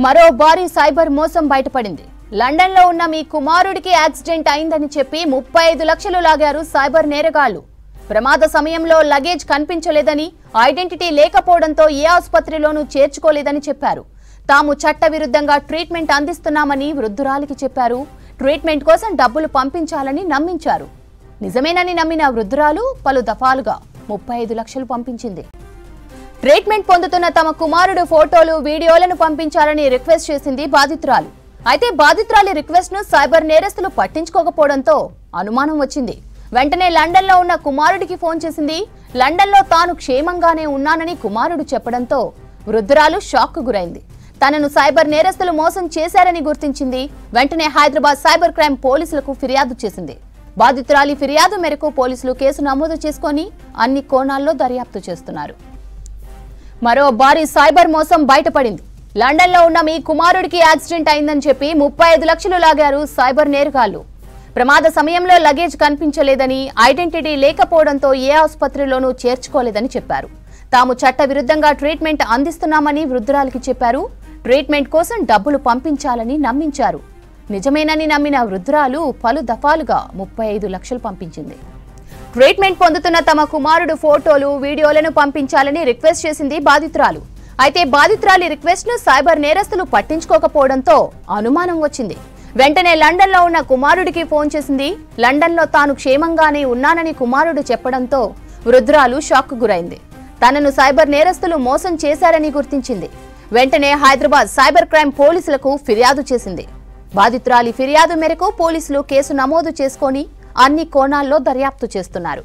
మరో భారీ సైబర్ మోసం బయటపడింది. లండన్లో ఉన్న మీ కుమారుడికి యాక్సిడెంట్ అయిందని చెప్పి 35 లక్షలు లాగారు సైబర్ నేరగాళ్లు. ప్రమాద సమయంలో లగేజ్ కనిపించలేదని, ఐడెంటిటీ లేకపోవడంతో ఏ ఆసుపత్రిలోనూ చేర్చుకోలేదని చెప్పారు. తాము చట్టవిరుద్ధంగా ట్రీట్మెంట్ అందిస్తున్నామని వృద్ధురాలికి చెప్పారు. ట్రీట్మెంట్ కోసం డబ్బులు పంపించాలని నమ్మించారు. నిజమేనని నమ్మిన వృద్ధురాలు పలు దఫాలుగా 35 లక్షలు పంపించింది. ట్రీట్మెంట్ పొందుతున్న తమ కుమారుడు ఫోటోలు, వీడియోలను పంపించాలని రిక్వెస్ట్ చేసింది బాధితురాలు. అయితే బాధితురాలి రిక్వెస్ట్ ను సైబర్ నేరస్తులు పట్టించుకోకపోవడంతో అనుమానం వచ్చింది. వెంటనే లండన్లో ఉన్న కుమారుడికి ఫోన్ చేసింది. లండన్లో తాను క్షేమంగానే ఉన్నానని కుమారుడు చెప్పడంతో వృద్ధురాలు షాక్ కు గురైంది. తనను సైబర్ నేరస్తులు మోసం చేశారని గుర్తించింది. వెంటనే హైదరాబాద్ సైబర్ క్రైమ్ పోలీసులకు ఫిర్యాదు చేసింది. బాధితురాలి ఫిర్యాదు మేరకు పోలీసులు కేసు నమోదు చేసుకుని అన్ని కోణాల్లో దర్యాప్తు చేస్తున్నారు. మరో భారీ సైబర్ మోసం బయటపడింది. లండన్లో ఉన్న మీ కుమారుడికి యాక్సిడెంట్ అయిందని చెప్పి 35 లక్షలు లాగారు సైబర్ నేరగాళ్లు. ప్రమాద సమయంలో లగేజ్ కనిపించలేదని, ఐడెంటిటీ లేకపోవడంతో ఏ ఆసుపత్రిలోనూ చేర్చుకోలేదని చెప్పారు. తాము చట్టవిరుద్ధంగా ట్రీట్మెంట్ అందిస్తున్నామని వృద్ధురాలికి చెప్పారు. ట్రీట్మెంట్ కోసం డబ్బులు పంపించాలని నమ్మించారు. నిజమేనని నమ్మిన వృద్ధురాలు పలు దఫాలుగా 35 లక్షలు పంపించింది. ట్రీట్మెంట్ పొందుతున్న తమ కుమారుడు ఫోటోలు, వీడియోలను పంపించాలని రిక్వెస్ట్ చేసింది బాధితురాలు. అయితే బాధితురాలి రిక్వెస్ట్ ను సైబర్ నేరస్తులు పట్టించుకోకపోవడంతో అనుమానం వచ్చింది. వెంటనే లండన్లో ఉన్న కుమారుడికి ఫోన్ చేసింది. లండన్లో తాను క్షేమంగానే ఉన్నానని కుమారుడు చెప్పడంతో వృద్ధురాలు షాక్ కు గురైంది. తనను సైబర్ నేరస్తులు మోసం చేశారని గుర్తించింది. వెంటనే హైదరాబాద్ సైబర్ క్రైమ్ పోలీసులకు ఫిర్యాదు చేసింది. బాధితురాలి ఫిర్యాదు మేరకు పోలీసులు కేసు నమోదు చేసుకొని అన్ని కోణాల్లో దర్యాప్తు చేస్తున్నారు.